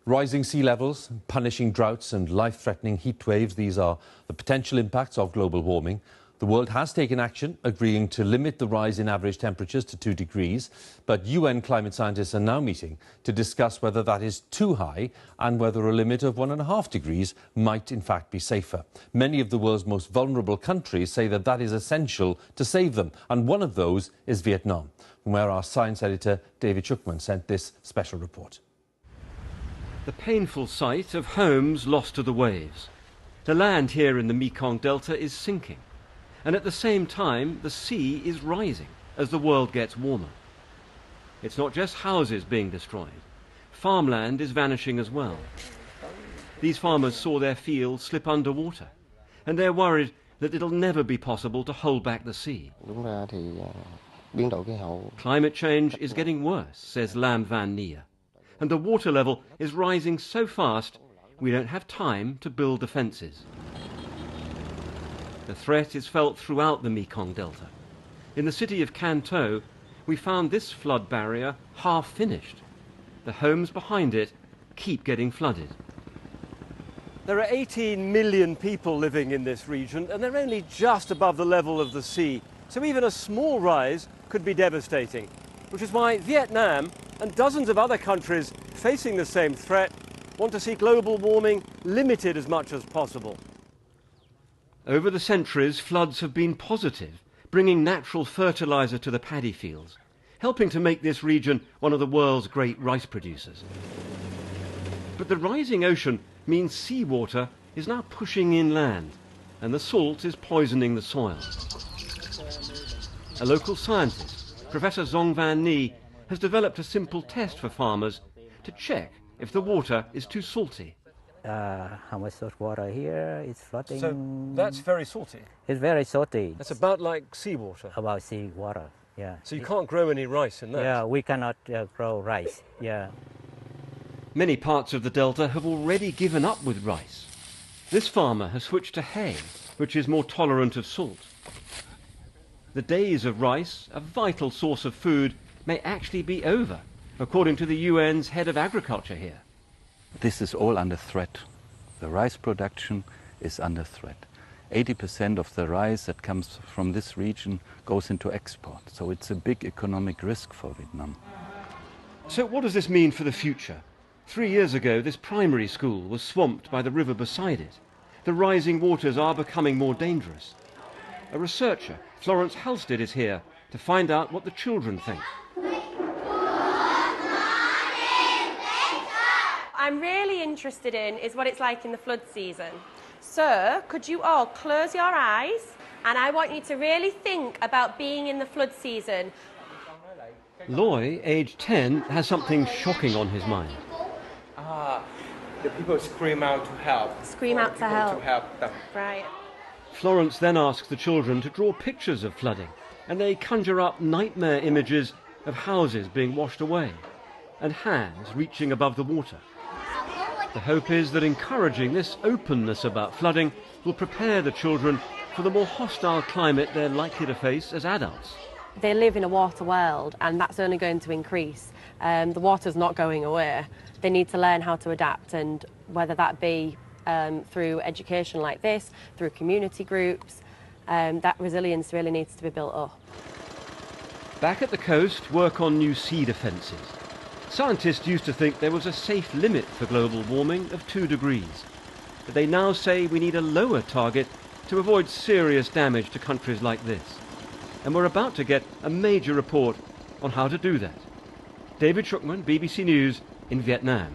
Rising sea levels, punishing droughts and life-threatening heat waves, these are the potential impacts of global warming. The world has taken action, agreeing to limit the rise in average temperatures to 2 degrees. But UN climate scientists are now meeting to discuss whether that is too high and whether a limit of 1.5 degrees might in fact be safer. Many of the world's most vulnerable countries say that that is essential to save them. And one of those is Vietnam, from where our science editor David Schuckman sent this special report. The painful sight of homes lost to the waves. The land here in the Mekong Delta is sinking, and at the same time the sea is rising as the world gets warmer. It's not just houses being destroyed. Farmland is vanishing as well. These farmers saw their fields slip underwater, and they're worried that it'll never be possible to hold back the sea. Climate change is getting worse, says Lam Van Nia, and the water level is rising so fast we don't have time to build defences. The threat is felt throughout the Mekong Delta. In the city of Can Tho, we found this flood barrier half finished. The homes behind it keep getting flooded. There are 18 million people living in this region, and they're only just above the level of the sea, so even a small rise could be devastating, which is why Vietnam and dozens of other countries facing the same threat want to see global warming limited as much as possible. Over the centuries, floods have been positive, bringing natural fertilizer to the paddy fields, helping to make this region one of the world's great rice producers. But the rising ocean means seawater is now pushing inland, and the salt is poisoning the soil. A local scientist, Professor Zong Van Ni, has developed a simple test for farmers to check if the water is too salty. How much salt water here is flooding? So that's very salty? It's very salty. That's about like seawater? About seawater, yeah. So you can't grow any rice in that? Yeah, we cannot grow rice, yeah. Many parts of the delta have already given up with rice. This farmer has switched to hay, which is more tolerant of salt. The days of rice, a vital source of food, may actually be over, according to the UN's head of agriculture here. This is all under threat. The rice production is under threat. 80% of the rice that comes from this region goes into export, so it's a big economic risk for Vietnam. So what does this mean for the future? 3 years ago, this primary school was swamped by the river beside it. The rising waters are becoming more dangerous. A researcher, Florence Halstead, is here to find out what the children think. I'm really interested in is what it's like in the flood season. So, could you all close your eyes, and I want you to really think about being in the flood season. Loy, aged 10, has something shocking on his mind. The people scream out to help. Scream out to help. To help them. Right. Florence then asks the children to draw pictures of flooding, and they conjure up nightmare images of houses being washed away and hands reaching above the water. The hope is that encouraging this openness about flooding will prepare the children for the more hostile climate they're likely to face as adults. They live in a water world, and that's only going to increase. The water's not going away. They need to learn how to adapt, and whether that be through education like this, through community groups, that resilience really needs to be built up. Back at the coast, work on new sea defences. Scientists used to think there was a safe limit for global warming of 2 degrees. But they now say we need a lower target to avoid serious damage to countries like this. And we're about to get a major report on how to do that. David Schuckman, BBC News in Vietnam.